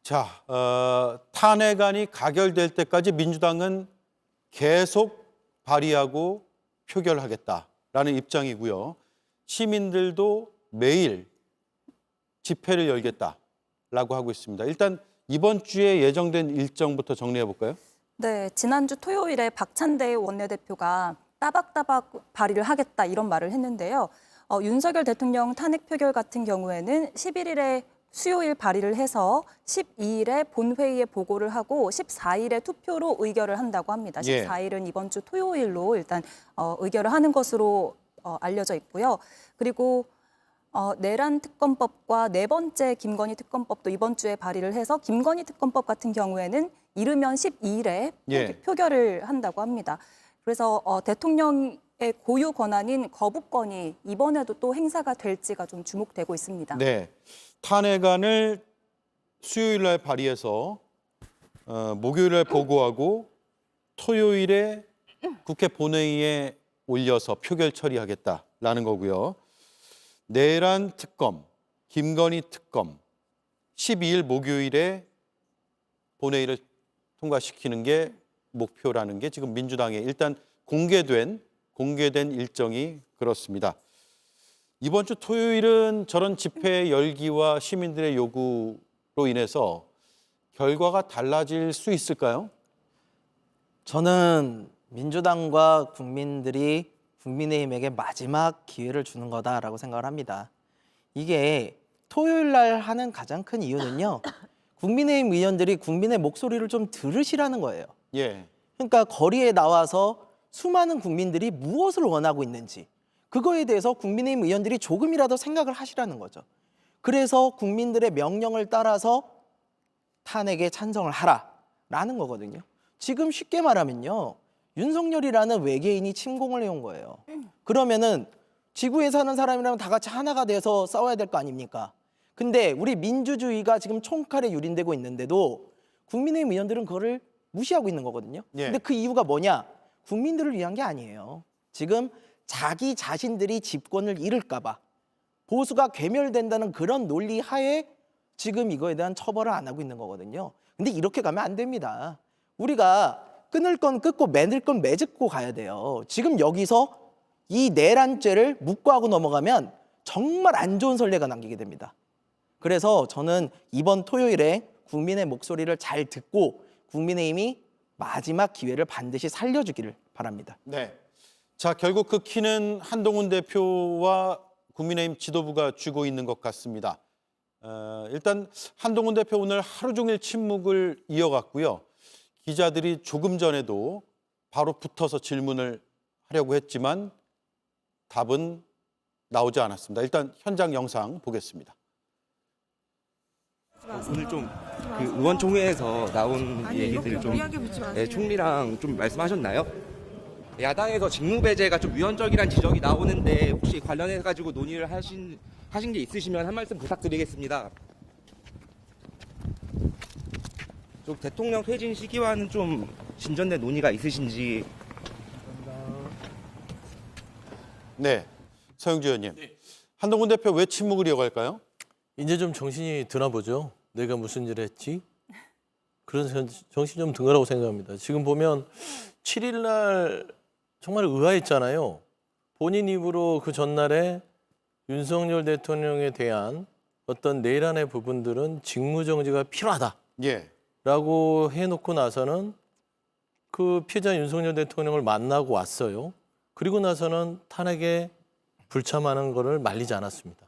자, 탄핵안이 가결될 때까지 민주당은 계속 발의하고 표결하겠다라는 입장이고요. 시민들도 매일 집회를 열겠다라고 하고 있습니다. 일단 이번 주에 예정된 일정부터 정리해 볼까요? 네, 지난주 토요일에 박찬대 원내대표가 따박따박 발의를 하겠다 이런 말을 했는데요. 윤석열 대통령 탄핵 표결 같은 경우에는 11일에 수요일 발의를 해서 12일에 본회의에 보고를 하고 14일에 투표로 의결을 한다고 합니다. 예. 14일은 이번 주 토요일로 일단 의결을 하는 것으로 알려져 있고요. 그리고 내란 특검법과 네 번째 김건희 특검법도 이번 주에 발의를 해서 김건희 특검법 같은 경우에는 이르면 12일에 예. 표결을 한다고 합니다. 그래서 대통령의 고유 권한인 거부권이 이번에도 또 행사가 될지가 좀 주목되고 있습니다. 네, 탄핵안을 수요일 날 발의해서 목요일 날 보고하고 토요일에 국회 본회의에 올려서 표결 처리하겠다라는 거고요. 내란 특검, 김건희 특검 12일 목요일에 본회의를 통과시키는 게 목표라는 게 지금 민주당의 일단 공개된 일정이 그렇습니다. 이번 주 토요일은 저런 집회 열기와 시민들의 요구로 인해서 결과가 달라질 수 있을까요? 저는 민주당과 국민들이 국민의힘에게 마지막 기회를 주는 거다라고 생각을 합니다. 이게 토요일 날 하는 가장 큰 이유는요. 국민의힘 의원들이 국민의 목소리를 좀 들으시라는 거예요. 예. 그러니까 거리에 나와서 수많은 국민들이 무엇을 원하고 있는지 그거에 대해서 국민의힘 의원들이 조금이라도 생각을 하시라는 거죠. 그래서 국민들의 명령을 따라서 탄핵에 찬성을 하라라는 거거든요. 지금 쉽게 말하면요. 윤석열이라는 외계인이 침공을 해온 거예요. 그러면은 지구에 사는 사람이라면 다 같이 하나가 돼서 싸워야 될 거 아닙니까? 근데 우리 민주주의가 지금 총칼에 유린되고 있는데도 국민의힘 의원들은 그거를 무시하고 있는 거거든요. 예. 근데 그 이유가 뭐냐? 국민들을 위한 게 아니에요. 지금 자기 자신들이 집권을 잃을까 봐 보수가 괴멸된다는 그런 논리 하에 지금 이거에 대한 처벌을 안 하고 있는 거거든요. 근데 이렇게 가면 안 됩니다. 우리가 끊을 건 끊고 맺을 건 맺고 가야 돼요. 지금 여기서 이 내란죄를 묵과하고 넘어가면 정말 안 좋은 선례가 남기게 됩니다. 그래서 저는 이번 토요일에 국민의 목소리를 잘 듣고 국민의힘이 마지막 기회를 반드시 살려주기를 바랍니다. 네. 자, 결국 그 키는 한동훈 대표와 국민의힘 지도부가 쥐고 있는 것 같습니다. 일단 한동훈 대표 오늘 하루 종일 침묵을 이어갔고요. 기자들이 조금 전에도 바로 붙어서 질문을 하려고 했지만 답은 나오지 않았습니다. 일단 현장 영상 보겠습니다. 오늘 좀 그 의원총회에서 나온 얘기들 좀 총리랑 좀 말씀하셨나요? 야당에서 직무배제가 좀 위헌적이란 지적이 나오는데 혹시 관련해 가지고 논의를 하신 게 있으시면 한 말씀 부탁드리겠습니다. 좀 대통령 퇴진 시기와는 좀 진전된 논의가 있으신지. 네, 서영주 의원님. 한동훈 대표 왜 침묵을 이어갈까요? 이제 좀 정신이 드나 보죠. 내가 무슨 일을 했지? 그런 정신이 좀 든 거라고 생각합니다. 지금 보면 7일 날 정말 의아했잖아요. 본인 입으로 그 전날에 윤석열 대통령에 대한 어떤 내란의 부분들은 직무정지가 필요하다. 예. 라고 해놓고 나서는 그 피해자 윤석열 대통령을 만나고 왔어요. 그리고 나서는 탄핵에 불참하는 거를 말리지 않았습니다.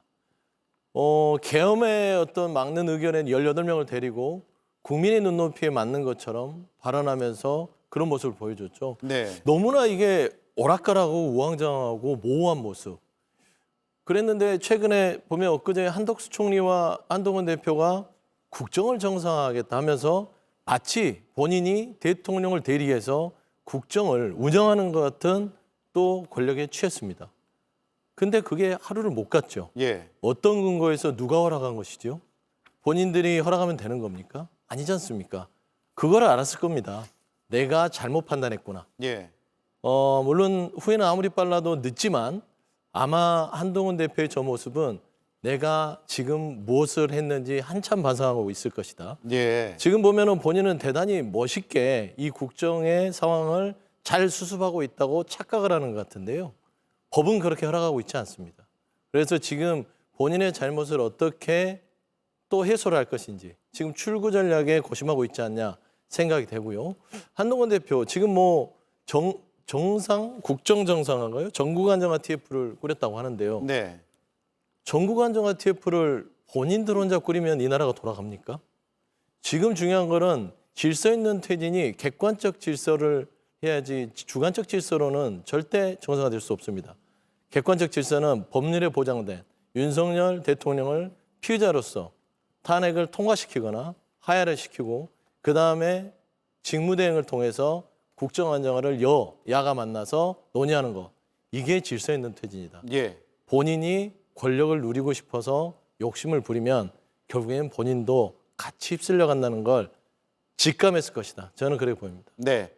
계엄의 어떤 막는 의견에 18명을 데리고 국민의 눈높이에 맞는 것처럼 발언하면서 그런 모습을 보여줬죠. 네. 너무나 이게 오락가락하고 우왕좌왕하고 모호한 모습. 그랬는데 최근에 보면 엊그제 한덕수 총리와 한동훈 대표가 국정을 정상화하겠다 하면서 마치 본인이 대통령을 대리해서 국정을 운영하는 것 같은 또 권력에 취했습니다. 근데 그게 하루를 못 갔죠. 예. 어떤 근거에서 누가 허락한 것이죠? 본인들이 허락하면 되는 겁니까? 아니지 않습니까? 그걸 알았을 겁니다. 내가 잘못 판단했구나. 예. 물론 후회는 아무리 빨라도 늦지만 아마 한동훈 대표의 저 모습은 내가 지금 무엇을 했는지 한참 반성하고 있을 것이다. 예. 지금 보면은 본인은 대단히 멋있게 이 국정의 상황을 잘 수습하고 있다고 착각을 하는 것 같은데요. 법은 그렇게 허락하고 있지 않습니다. 그래서 지금 본인의 잘못을 어떻게 또 해소를 할 것인지 지금 출구 전략에 고심하고 있지 않냐 생각이 되고요. 한동훈 대표 지금 뭐 정상 국정정상화가요? 전국안정화 TF를 꾸렸다고 하는데요. 네. 전국안정화 TF를 본인들 혼자 꾸리면 이 나라가 돌아갑니까? 지금 중요한 거는 질서 있는 퇴진이 객관적 질서를 해야지 주관적 질서로는 절대 정상화될 수 없습니다. 객관적 질서는 법률에 보장된 윤석열 대통령을 피의자로서 탄핵을 통과시키거나 하야를 시키고 그다음에 직무대행을 통해서 국정안정화를 야가 만나서 논의하는 거. 이게 질서 있는 퇴진이다. 예. 본인이 권력을 누리고 싶어서 욕심을 부리면 결국엔 본인도 같이 휩쓸려 간다는 걸 직감했을 것이다. 저는 그렇게 보입니다. 네.